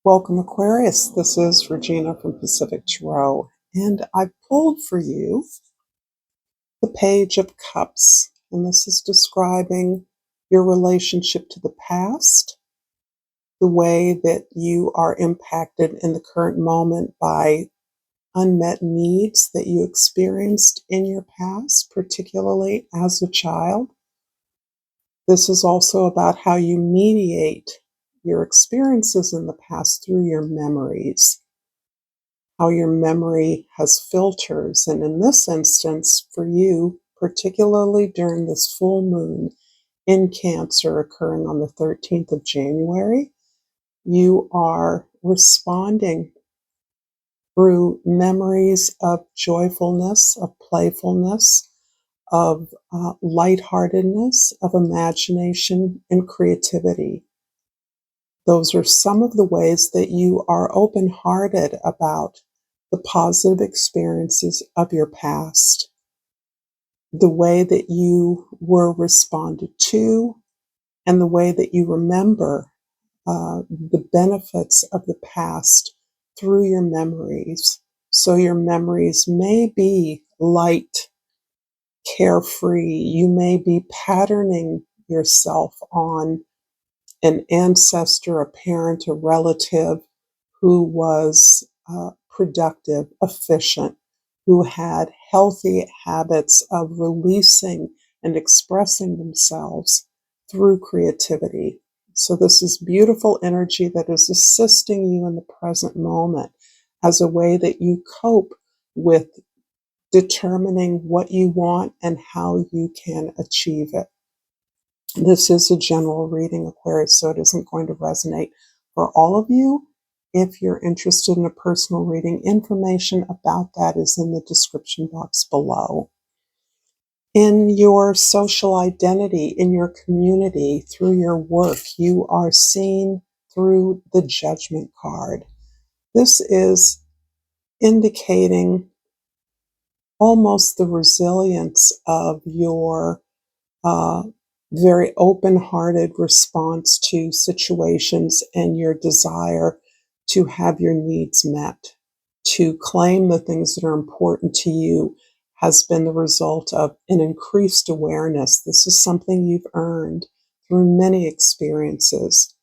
Welcome, Aquarius. This is Regina from Pacific Tarot, and I pulled for you the Page of Cups, and this is describing your relationship to the past, the way that you are impacted in the current moment by unmet needs that you experienced in your past, particularly as a child. This is also about how you mediate your experiences in the past through your memories, how your memory has filters. And in this instance, for you, particularly during this full moon in Cancer occurring on the 13th of January, you are responding through memories of joyfulness, of playfulness, of lightheartedness, of imagination and creativity. Those are some of the ways that you are open-hearted about the positive experiences of your past, the way that you were responded to, and the way that you remember the benefits of the past through your memories. So your memories may be light, carefree. You may be patterning yourself on an ancestor, a parent, a relative who was productive, efficient, who had healthy habits of releasing and expressing themselves through creativity. So this is beautiful energy that is assisting you in the present moment as a way that you cope with determining what you want and how you can achieve it. This is a general reading, Aquarius, so it isn't going to resonate for all of you. If you're interested in a personal reading, information about that is in the description box below. In your social identity, in your community, through your work, you are seen through the Judgment card. This is indicating almost the resilience of your very open-hearted response to situations and your desire to have your needs met, to claim the things that are important to you, has been the result of an increased awareness. This is something you've earned through many experiences.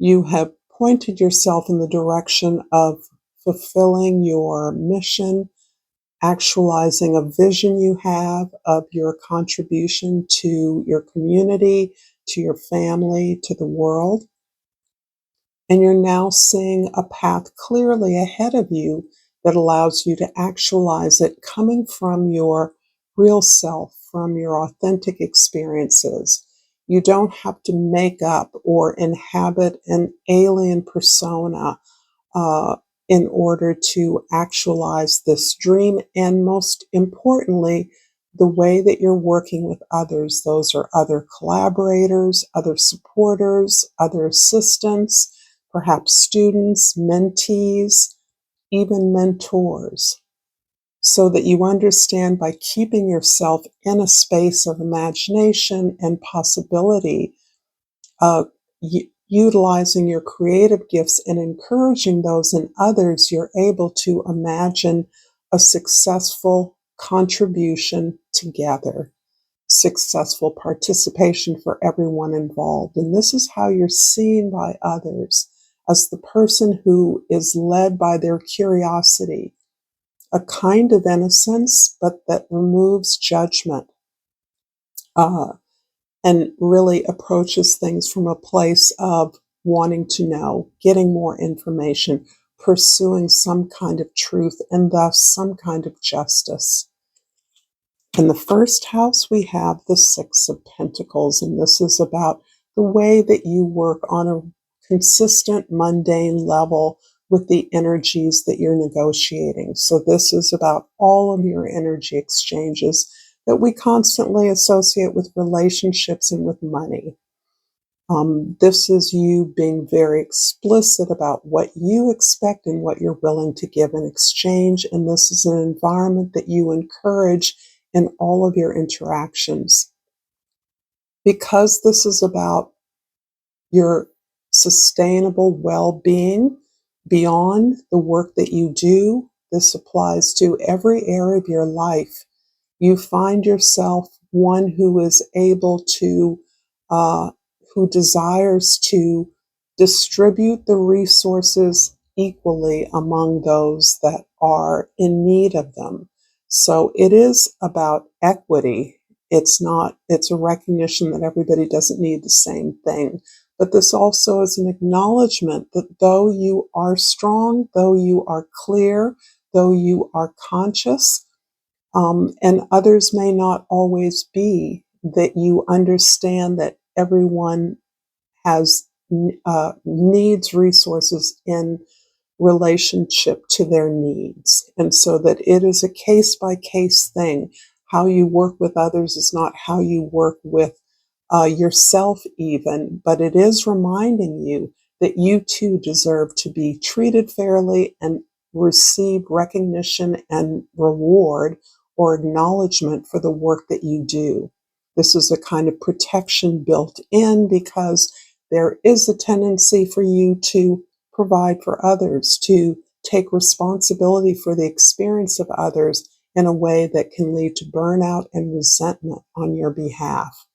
You have pointed yourself in the direction of fulfilling your mission, actualizing a vision you have of your contribution to your community, to your family, to the world. And you're now seeing a path clearly ahead of you that allows you to actualize it coming from your real self, from your authentic experiences. You don't have to make up or inhabit an alien persona in order to actualize this dream. And most importantly, the way that you're working with others. Those are other collaborators, other supporters, other assistants, perhaps students, mentees, even mentors, so that you understand by keeping yourself in a space of imagination and possibility, utilizing your creative gifts and encouraging those in others, you're able to imagine a successful contribution together, successful participation for everyone involved. And this is how you're seen by others, as the person who is led by their curiosity, a kind of innocence, but that removes judgment. And really approaches things from a place of wanting to know, getting more information, pursuing some kind of truth, and thus some kind of justice. In the first house, we have the Six of Pentacles, and this is about the way that you work on a consistent, mundane level with the energies that you're negotiating. So this is about all of your energy exchanges that we constantly associate with relationships and with money. This is you being very explicit about what you expect and what you're willing to give in exchange. And this is an environment that you encourage in all of your interactions. Because this is about your sustainable well-being, Beyond the work that you do, this applies to every area of your life. You find yourself one who is able to, uh, who desires to distribute the resources equally among those that are in need of them. So it is about equity. It's a recognition that everybody doesn't need the same thing. But this also is an acknowledgement that though you are strong, though you are clear, though you are conscious, and others may not always be, that you understand that everyone has needs resources in relationship to their needs. And so that it is a case by case thing. How you work with others is not how you work with yourself, even, but it is reminding you that you too deserve to be treated fairly and receive recognition and reward or acknowledgement for the work that you do. This is a kind of protection built in because there is a tendency for you to provide for others, to take responsibility for the experience of others in a way that can lead to burnout and resentment on your behalf.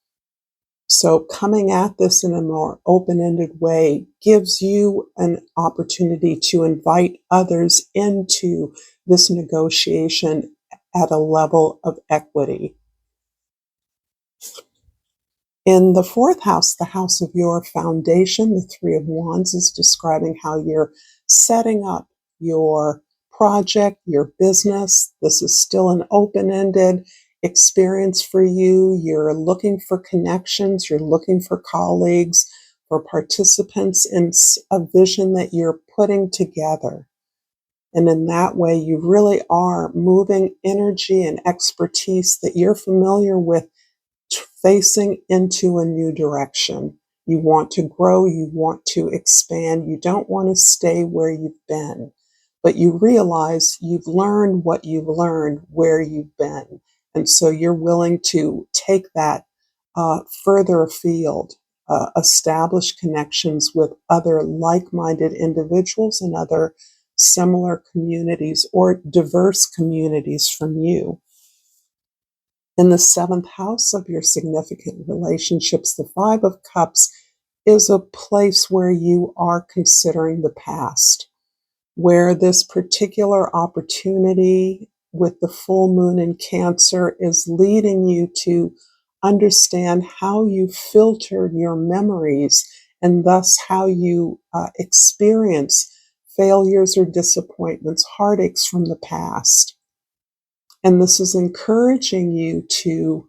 So coming at this in a more open-ended way gives you an opportunity to invite others into this negotiation at a level of equity. In the fourth house, the house of your foundation, the Three of Wands is describing how you're setting up your project, your business. This is still an open-ended experience for you. You're looking for connections, you're looking for colleagues, for participants in a vision that you're putting together. And in that way, you really are moving energy and expertise that you're familiar with facing into a new direction. You want to grow, you want to expand, you don't want to stay where you've been, but you realize you've learned what you've learned where you've been. And so you're willing to take that further afield, establish connections with other like minded individuals and other similar communities or diverse communities from you. In the seventh house of your significant relationships, the Five of Cups is a place where you are considering the past, where this particular opportunity with the full moon in Cancer is leading you to understand how you filtered your memories and thus how you experience failures or disappointments, heartaches from the past. And this is encouraging you to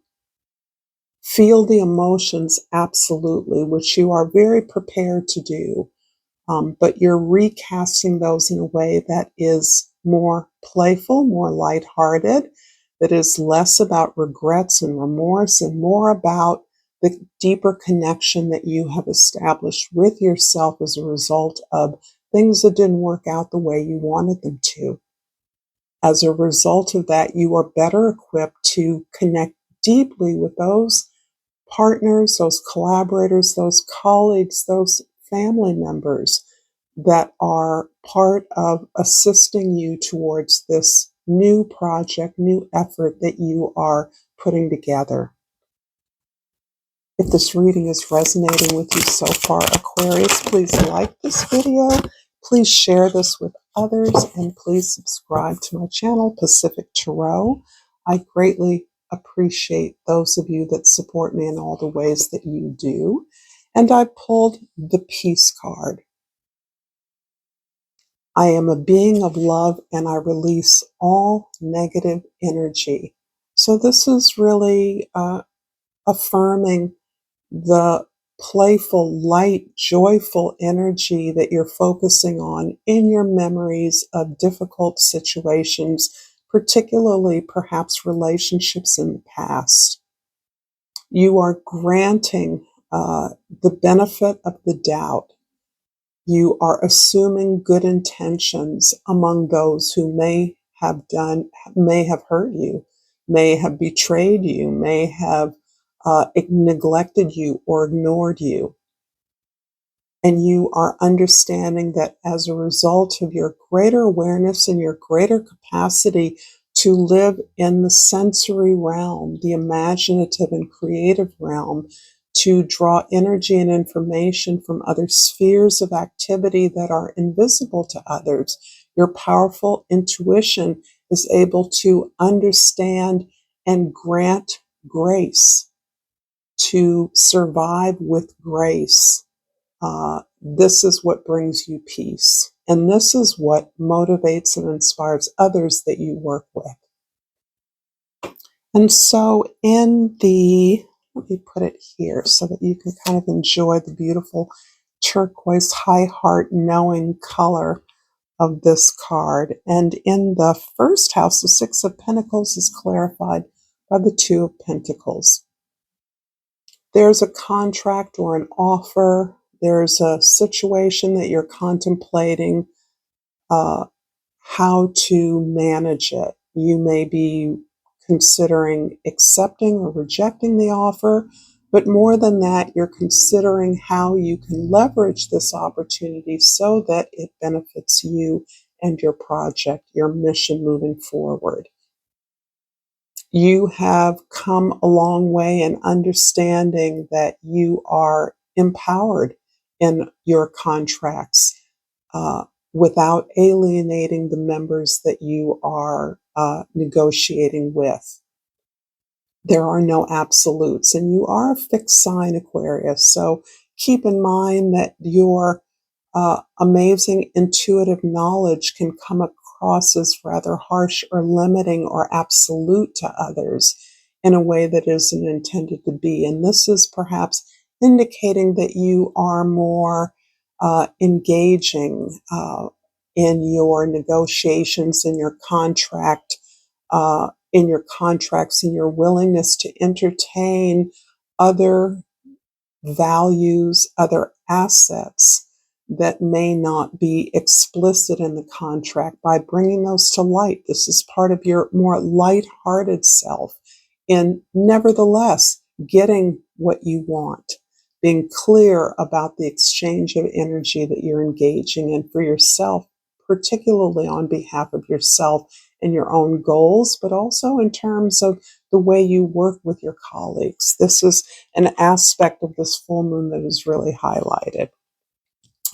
feel the emotions absolutely, which you are very prepared to do. But you're recasting those in a way that is more playful, more lighthearted, that is less about regrets and remorse and more about the deeper connection that you have established with yourself as a result of things that didn't work out the way you wanted them to. As a result of that, you are better equipped to connect deeply with those partners, those collaborators, those colleagues, those family members that are part of assisting you towards this new project, new effort that you are putting together. If this reading is resonating with you so far, Aquarius, please like this video, please share this with others, and please subscribe to my channel, Pacific Tarot. I greatly appreciate those of you that support me in all the ways that you do. And I pulled the Peace card. I am a being of love and I release all negative energy. So this is really affirming the playful, light, joyful energy that you're focusing on in your memories of difficult situations, particularly perhaps relationships in the past. You are granting the benefit of the doubt. You are assuming good intentions among those who may have hurt you, may have betrayed you, may have neglected you or ignored you. And you are understanding that as a result of your greater awareness and your greater capacity to live in the sensory realm, the imaginative and creative realm, to draw energy and information from other spheres of activity that are invisible to others. Your powerful intuition is able to understand and grant grace, to survive with grace. This is what brings you peace. And this is what motivates and inspires others that you work with. And so let me put it here so that you can kind of enjoy the beautiful turquoise high heart knowing color of this card. And in the first house, the Six of Pentacles is clarified by the Two of Pentacles. There's a contract or an offer. There's a situation that you're contemplating how to manage it. You may be considering accepting or rejecting the offer, but more than that, you're considering how you can leverage this opportunity so that it benefits you and your project, your mission moving forward. You have come a long way in understanding that you are empowered in your contracts without alienating the members that you are negotiating with. There are no absolutes, and you are a fixed sign, Aquarius. So keep in mind that your amazing intuitive knowledge can come across as rather harsh or limiting or absolute to others in a way that isn't intended to be. And this is perhaps indicating that you are more engaging in your negotiations, in your contract, in your contracts, in your willingness to entertain other values, other assets that may not be explicit in the contract by bringing those to light. This is part of your more light-hearted self in nevertheless getting what you want, being clear about the exchange of energy that you're engaging in for yourself, particularly on behalf of yourself and your own goals, but also in terms of the way you work with your colleagues. This is an aspect of this full moon that is really highlighted.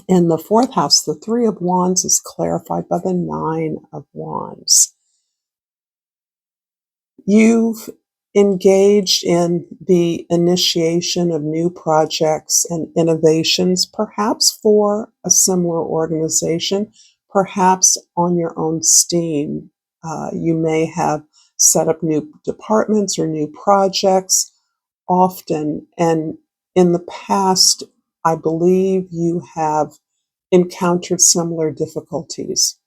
In the fourth house, the Three of Wands is clarified by the Nine of Wands. You've engaged in the initiation of new projects and innovations, perhaps for a similar organization, perhaps on your own steam. You may have set up new departments or new projects often, and in the past, I believe you have encountered similar difficulties.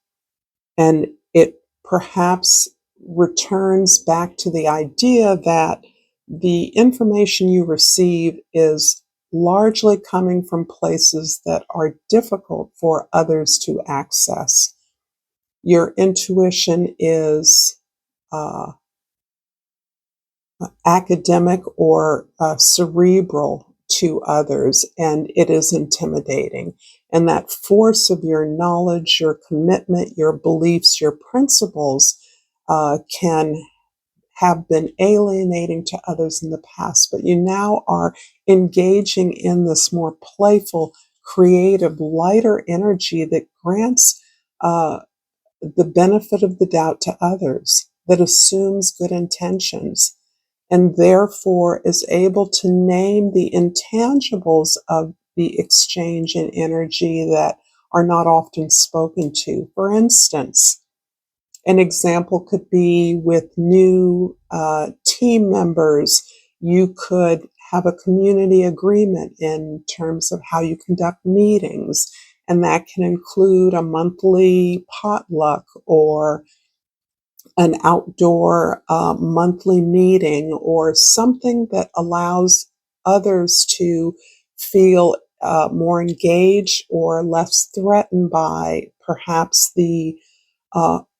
And it perhaps returns back to the idea that the information you receive is largely coming from places that are difficult for others to access. Your intuition is academic or cerebral to others, and it is intimidating. And that force of your knowledge, your commitment, your beliefs, your principles can have been alienating to others in the past, but you now are engaging in this more playful, creative, lighter energy that grants the benefit of the doubt to others, that assumes good intentions, and therefore is able to name the intangibles of the exchange in energy that are not often spoken to. For instance, an example could be with new team members. You could have a community agreement in terms of how you conduct meetings, and that can include a monthly potluck or an outdoor monthly meeting or something that allows others to feel more engaged or less threatened by perhaps the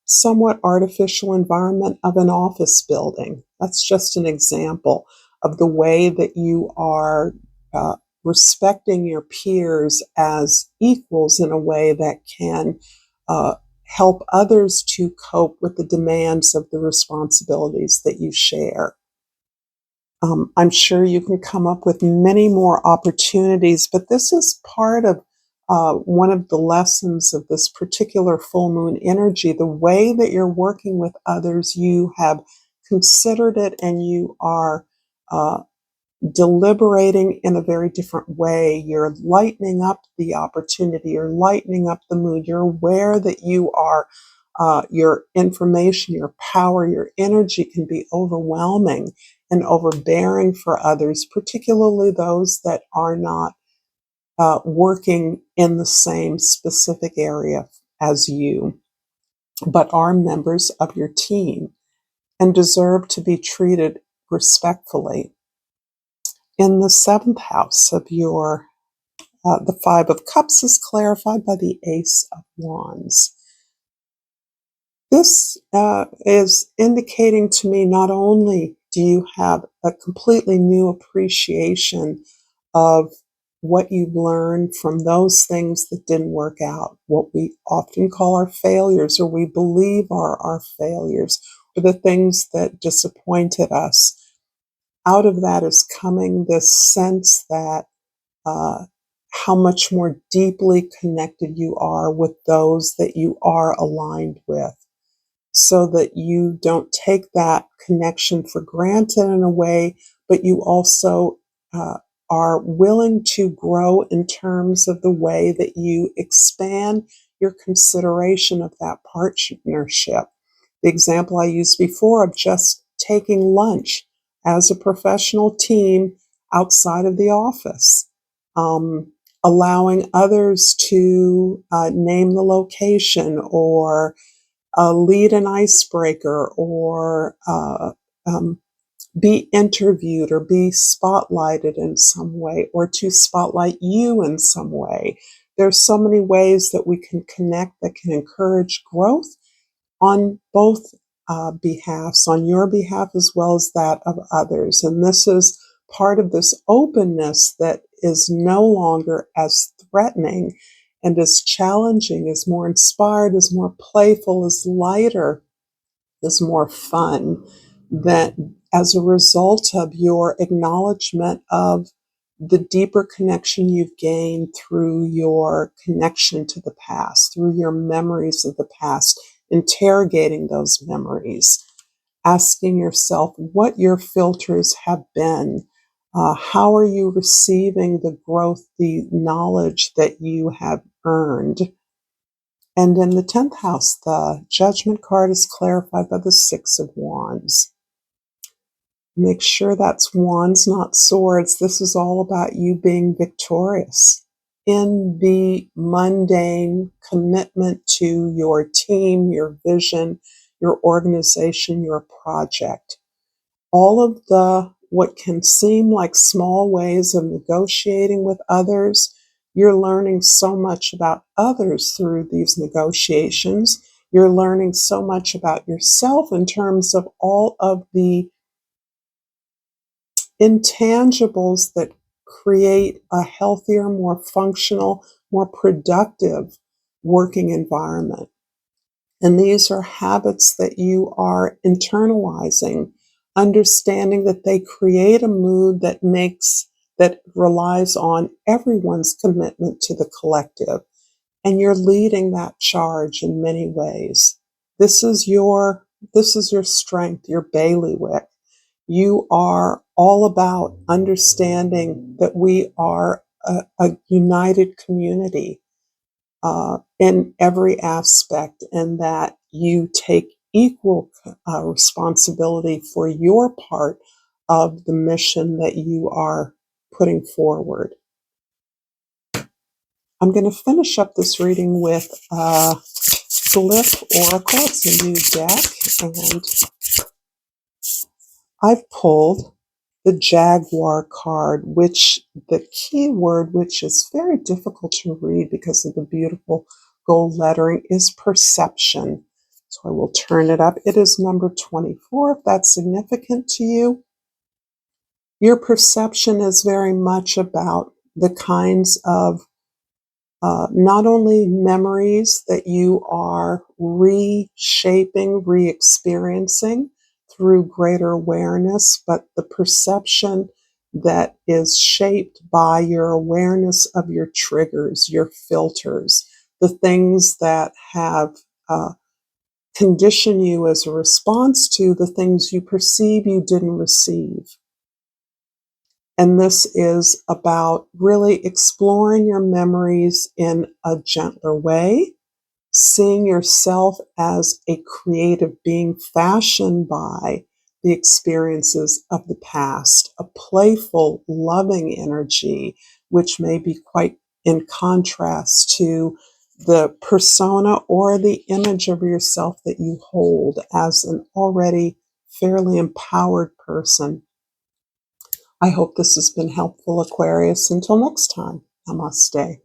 somewhat artificial environment of an office building. That's just an example of the way that you are respecting your peers as equals in a way that can help others to cope with the demands of the responsibilities that you share. I'm sure you can come up with many more opportunities, but this is part of one of the lessons of this particular full moon energy. The way that you're working with others, you have considered it and you are deliberating in a very different way. You're lightening up the opportunity, you're lightening up the mood, you're aware that you are, your information, your power, your energy can be overwhelming and overbearing for others, particularly those that are not working in the same specific area as you, but are members of your team and deserve to be treated respectfully. In the seventh house of your, the Five of Cups is clarified by the Ace of Wands. This is indicating to me not only do you have a completely new appreciation of what you've learned from those things that didn't work out, what we often call our failures or we believe are our failures, or the things that disappointed us. Out of that is coming this sense that how much more deeply connected you are with those that you are aligned with, so that you don't take that connection for granted in a way, but you also are willing to grow in terms of the way that you expand your consideration of that partnership. The example I used before of just taking lunch as a professional team outside of the office, allowing others to name the location or lead an icebreaker or be interviewed or be spotlighted in some way or to spotlight you in some way. There's so many ways that we can connect that can encourage growth on both behalves, on your behalf as well as that of others. And this is part of this openness that is no longer as threatening and as challenging, is more inspired, is more playful, is lighter, is more fun, that as a result of your acknowledgement of the deeper connection you've gained through your connection to the past, through your memories of the past, interrogating those memories, asking yourself what your filters have been. How are you receiving the growth, the knowledge that you have earned? And in the 10th house, the Judgment card is clarified by the Six of Wands. Make sure that's wands, not swords. This is all about you being victorious in the mundane commitment to your team, your vision, your organization, your project. All of the what can seem like small ways of negotiating with others, you're learning so much about others through these negotiations. You're learning so much about yourself in terms of all of the intangibles that create a healthier, more functional, more productive working environment. And these are habits that you are internalizing, understanding that they create a mood that relies on everyone's commitment to the collective. And you're leading that charge in many ways. This is your strength, your bailiwick. You are all about understanding that we are a united community in every aspect, and that you take equal responsibility for your part of the mission that you are putting forward. I'm going to finish up this reading with Glyph Oracle. It's a new deck, and I've pulled the Jaguar card, which the key word, which is very difficult to read because of the beautiful gold lettering, is perception. So I will turn it up. It is number 24, if that's significant to you. Your perception is very much about the kinds of not only memories that you are reshaping, re-experiencing through greater awareness, but the perception that is shaped by your awareness of your triggers, your filters, the things that have conditioned you as a response to the things you perceive you didn't receive. And this is about really exploring your memories in a gentler way, seeing yourself as a creative being fashioned by the experiences of the past, a playful, loving energy, which may be quite in contrast to the persona or the image of yourself that you hold as an already fairly empowered person. I hope this has been helpful, Aquarius. Until next time, namaste.